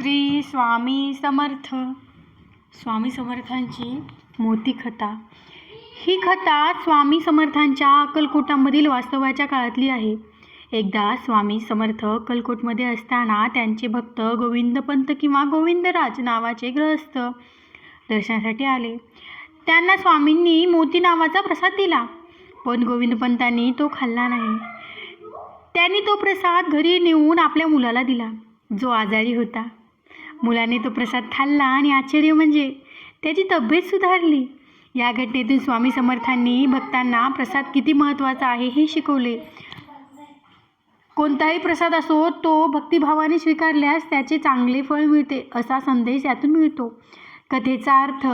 श्री स्वामी समर्थ. स्वामी समर्थांची मोठी कथा. ही कथा स्वामी समर्थांच्या अक्कलकोटामधील वास्तवाच्या काळातली आहे. एकदा स्वामी समर्थ अक्कलकोटमध्ये असताना त्यांचे भक्त गोविंदपंत किंवा गोविंदराज नावाचे गृहस्थ दर्शनासाठी आले. त्यांना स्वामींनी मोती नावाचा प्रसाद दिला, पण गोविंदपंतांनी तो खाल्ला नाही. त्यांनी तो प्रसाद घरी नेऊन आपल्या मुलाला दिला, जो आजारी होता. मुलाने तो प्रसाद खाल्ला आणि आश्चर्य म्हणजे त्याची तब्येत सुधारली. या घटनेतून स्वामी समर्थांनी भक्तांना प्रसाद किती महत्त्वाचा आहे हे शिकवले. कोणताही प्रसाद असो, तो भक्तिभावाने स्वीकारल्यास त्याचे चांगले फळ मिळते, असा संदेश यातून मिळतो. कथेचा अर्थ.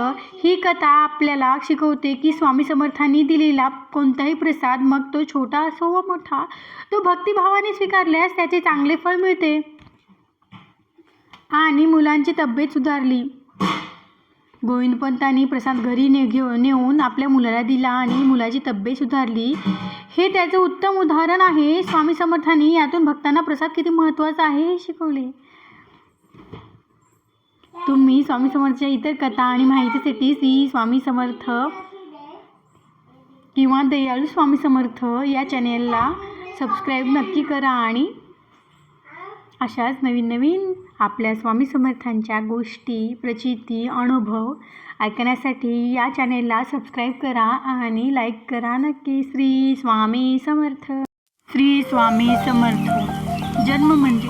ही कथा आपल्याला शिकवते की स्वामी समर्थांनी दिलेला कोणताही प्रसाद, मग तो छोटा असो व मोठा, तो भक्तिभावाने स्वीकारल्यास त्याचे चांगले फळ मिळते आणि मुलांची तब्येत सुधारली. गोविंदपंतांनी प्रसाद घरी नेऊन आपल्या मुलाला दिला आणि मुलाची तब्येत सुधारली. हे त्याचं उत्तम उदाहरण आहे. स्वामी समर्थांनी यातून भक्तांना प्रसाद किती महत्त्वाचा आहे हे शिकवले. तुम्ही स्वामी समर्थच्या इतर कथा आणि माहितीसाठी श्री स्वामी समर्थ किंवा दयाळू स्वामी समर्थ या चॅनेलला सबस्क्राईब नक्की करा आणि अशाच नवीन आपल्या स्वामी समर्थांच्या गोष्टी, प्रचिती, अनुभव ऐकण्यासाठी या चॅनेलला सबस्क्राईब करा आणि लाईक करा नक्की. श्री स्वामी समर्थ. श्री स्वामी समर्थ. जन्म म्हणजे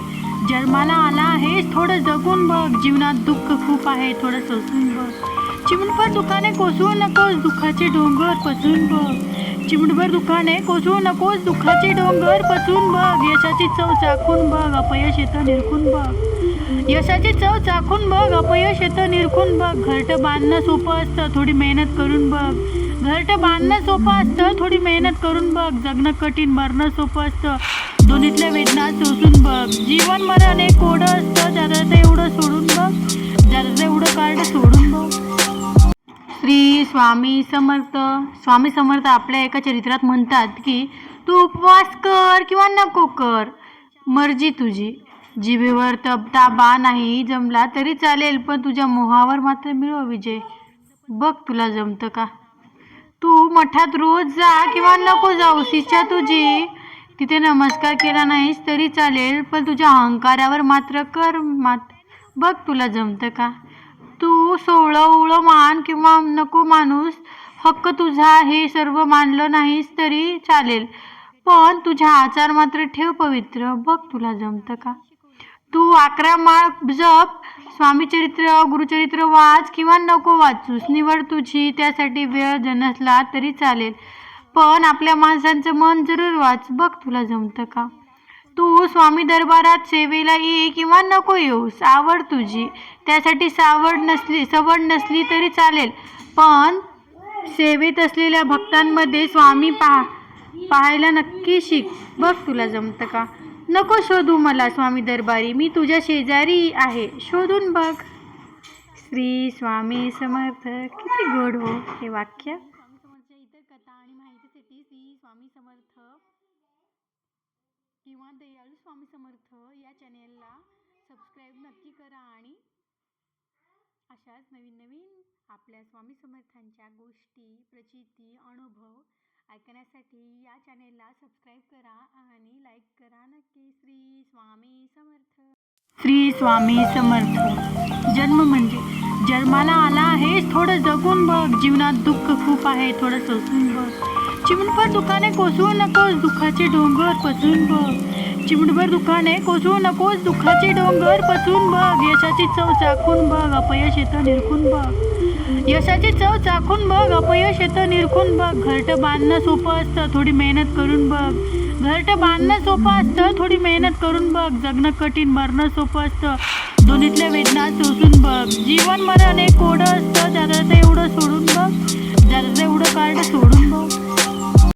जन्माला आला आहेस, थोडं जगून बघ. जीवनात दुःख खूप आहे, थोडं सोसून बघ. चिमणभर दुखाने कोसळू नकोस, दुःखाचे डोंगर पचवून बघ. चिमणभर दुखाने कोसळू नकोस, दुःखाचे डोंगर पचवून बघ. यशाची चव चाखून बघ, अपयश येतं निरखून बघ. यशाची चव चाखून बघ, अपयश येतं निरखून बघ. घरटं बांधणं सोपं असतं, थोडी मेहनत करून बघ. घरटं बांधणं सोपं असतं, थोडी मेहनत करून बघ. जगणं कठीण, मरणं सोपं असतं, दोन्हीतल्या वेदना सोसून बघ. जीवन मरण एक कोडं असतं, ज्याचं एवढं सोडून बघ, ज्याचं एवढं कार्ड सोडून बघ. श्री स्वामी समर्थ. स्वामी समर्थ आपल्या एका चरित्रात म्हणतात की तू उपवास कर किंवा नको कर, मर्जी तुझी. जिभेवर ताबा नाही जमला तरी चालेल, पण तुझ्या मोहावर मात्र मिळव विजय. बघ तुला जमतं का. तू मठात रोज जा किंवा नको जाऊस, इच्छा तुझी. तिथे नमस्कार केला नाहीस तरी चालेल, पण तुझ्या अहंकारावर मात्र कर मात. बघ तुला जमतं का. तू सोवळं मान किंवा नको माणूस, हक्क तुझा, हे सर्व मानलं नाहीस तरी चालेल, पण तुझ्या आचार मात्र ठेव पवित्र. बघ तुला जमतं का. तू 11 माळ जप, स्वामीचरित्र, गुरुचरित्र वाच किंवा नको वाचूस, निवड तुझी. त्यासाठी वेळ नसला तरी चालेल, पण आपल्या माणसांचं मन जरूर वाच. बघ तुला जमतं का. तू स्वामी दरबारात सेवेला ये किंवा नको येऊस, आवड तुझी. त्यासाठी सवड नसली तरी चालेल, पण सेवेत असलेल्या भक्तांमध्ये स्वामी पाहायला नक्की शिक. बघ तुला जमतं का. नको शोधू मला स्वामी दरबारी, मी तुझ्या शेजारी आहे, शोधून बघ. श्री स्वामी समर्थ. किती गोड हो हे वाक्य. स्वामी समर्थच्या इतर कथा आणि माहितीसाठी श्री स्वामी समर्थ किंवा दयाळू स्वामी समर्थ या चॅनेलला सबस्क्राईब नक्की करा आणि अशाच नवीन आपल्या स्वामी समर्थांच्या गोष्टी, प्रचिती, अनुभव ऐकण्यासाठी या चॅनेलला सबस्क्राईब करा आणि लाईक करा नक्की. श्री स्वामी समर्थ. श्री स्वामी समर्थ. जन्म म्हणजे जन्माला आला आहेस, थोडं जगून बघ. जीवनात दुःख खूप आहे, थोडं सोसून बघ. चिमणभर दुखाने कोसळू नकोस, दुःखाचे डोंगर पचवून बघ. चिमणभर दुखाने कोसळू नकोस, दुःखाचे डोंगर पचवून बघ. यशाची चव चाखून बघ, अपयश येतं निरखून बघ. यशाची चव चाखून बघ, अपयश येतं निरखून बघ. घरटं बांधणं सोपं असतं, थोडी मेहनत करून बघ. घरटं बांधणं सोपं असतं, थोडी मेहनत करून बघ. जगणं कठीण, मरणं सोपं असतं, दोन्हीतल्या वेदना सोसून बघ. जीवन मरण एक कोडं असतं, ज्याचं एवढं सोडून बघ, ज्याचं एवढं कार्ड सोडून बघ.